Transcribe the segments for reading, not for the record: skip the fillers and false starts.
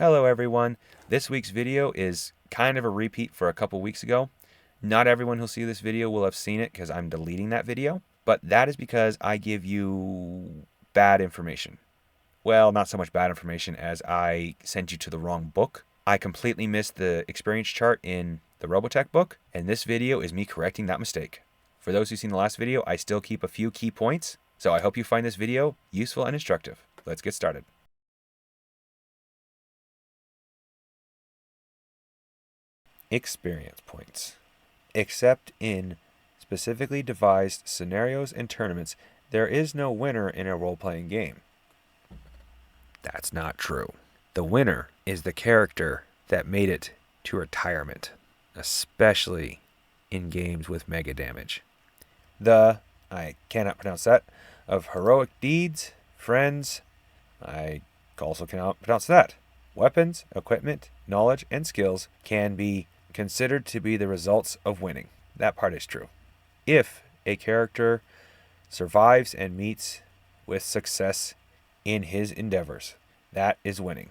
Hello everyone. This week's video is kind of a repeat for a couple weeks ago. Not everyone who'll see this video will have seen it because I'm deleting that video, but that is because I give you bad information. Well, not so much bad information as I sent you to the wrong book. I completely missed the experience chart in the Robotech book, and this video is me correcting that mistake. For those who've seen the last video, I still keep a few key points, so I hope you find this video useful and instructive. Let's get started. Experience points. Except in specifically devised scenarios and tournaments, there is no winner in a role-playing game. That's not true. The winner is the character that made it to retirement, especially in games with mega damage. I cannot pronounce that, of heroic deeds, friends, I also cannot pronounce that. Weapons, equipment, knowledge, and skills can be considered to be the results of winning. That part is true. If a character survives and meets with success in his endeavors, that is winning.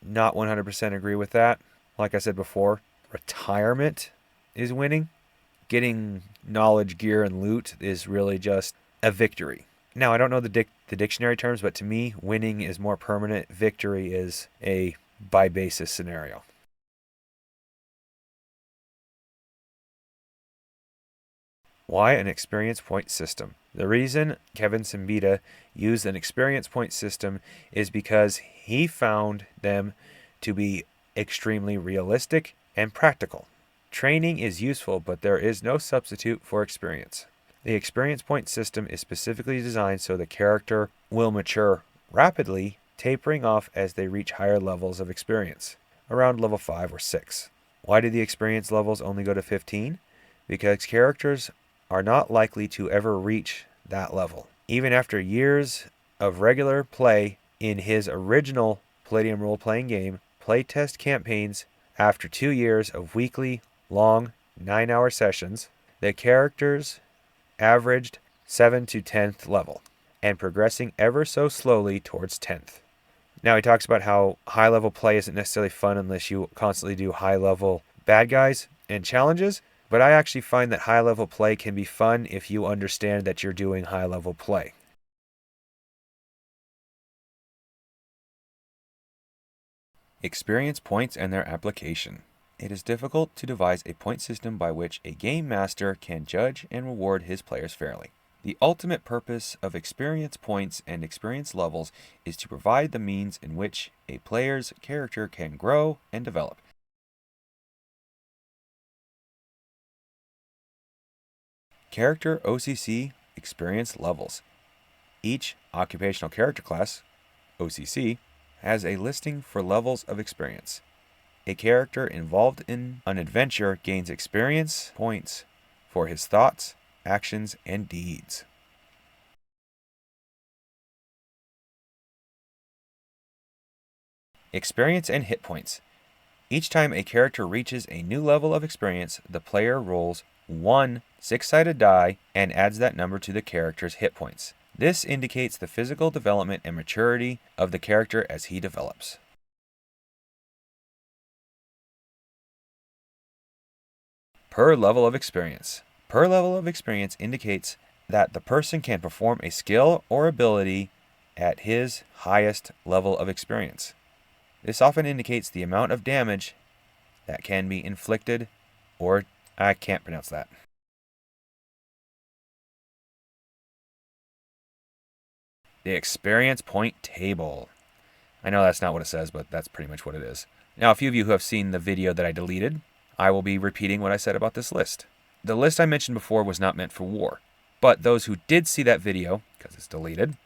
Not 100% agree with that. Like I said before, retirement is winning. Getting knowledge, gear, and loot is really just a victory. Now, I don't know the dictionary terms, but to me, winning is more permanent. Victory is a by basis scenario. Why an experience point system? The reason Kevin Simbita used an experience point system is because he found them to be extremely realistic and practical. Training is useful, but there is no substitute for experience. The experience point system is specifically designed so the character will mature rapidly, tapering off as they reach higher levels of experience, around level 5 or 6. Why do the experience levels only go to 15? Because characters are not likely to ever reach that level. Even after years of regular play in his original Palladium role-playing game, playtest campaigns, after 2 years of weekly, long, 9-hour sessions, the characters averaged 7th to 10th level, and progressing ever so slowly towards 10th. Now he talks about how high-level play isn't necessarily fun unless you constantly do high-level bad guys and challenges, but I actually find that high-level play can be fun if you understand that you're doing high-level play. Experience points and their application. It is difficult to devise a point system by which a game master can judge and reward his players fairly. The ultimate purpose of experience points and experience levels is to provide the means in which a player's character can grow and develop. Character OCC experience levels. Each occupational character class, OCC, has a listing for levels of experience. A character involved in an adventure gains experience points for his thoughts, actions, and deeds. Experience and hit points. Each time a character reaches a new level of experience, the player rolls one 6-sided die and adds that number to the character's hit points. This indicates the physical development and maturity of the character as he develops. Per level of experience. Per level of experience indicates that the person can perform a skill or ability at his highest level of experience. This often indicates the amount of damage that can be inflicted, or I can't pronounce that. The experience point table. I know that's not what it says, but that's pretty much what it is. Now, a few of you who have seen the video that I deleted, I will be repeating what I said about this list. The list I mentioned before was not meant for war, but those who did see that video, because it's deleted,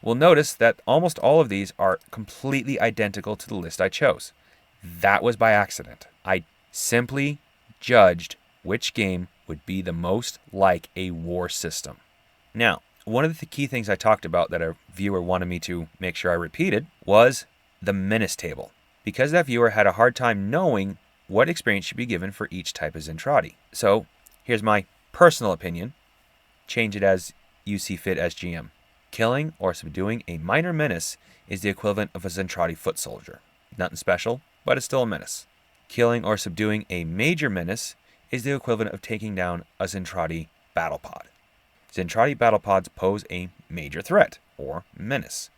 will notice that almost all of these are completely identical to the list I chose. That was by accident. I simply judged which game would be the most like a war system. Now, one of the key things I talked about that a viewer wanted me to make sure I repeated was the menace table, because that viewer had a hard time knowing what experience should be given for each type of Zentradi. So here's my personal opinion. Change it as you see fit as GM. Killing or subduing a minor menace is the equivalent of a Zentradi foot soldier. Nothing special, but it's still a menace. Killing or subduing a major menace is the equivalent of taking down a Zentradi battle pod. Zentradi battle pods pose a major threat, or menace.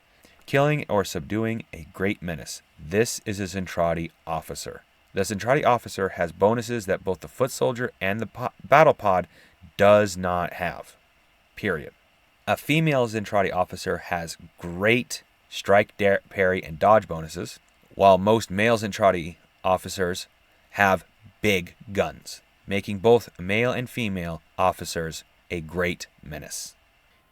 Killing or subduing a great menace. This is a Zentradi officer. The Zentradi officer has bonuses that both the foot soldier and the battle pod does not have. Period. A female Zentradi officer has great strike, parry, and dodge bonuses, while most male Zentradi officers have big guns, making both male and female officers a great menace.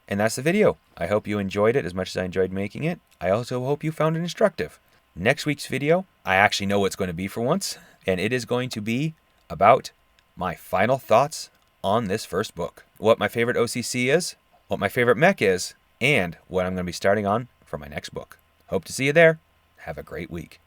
And that's the video. I hope you enjoyed it as much as I enjoyed making it. I also hope you found it instructive. Next week's video, I actually know what it's going to be for once, and it is going to be about my final thoughts on this first book. What my favorite OCC is, what my favorite mech is, and what I'm going to be starting on for my next book. Hope to see you there. Have a great week.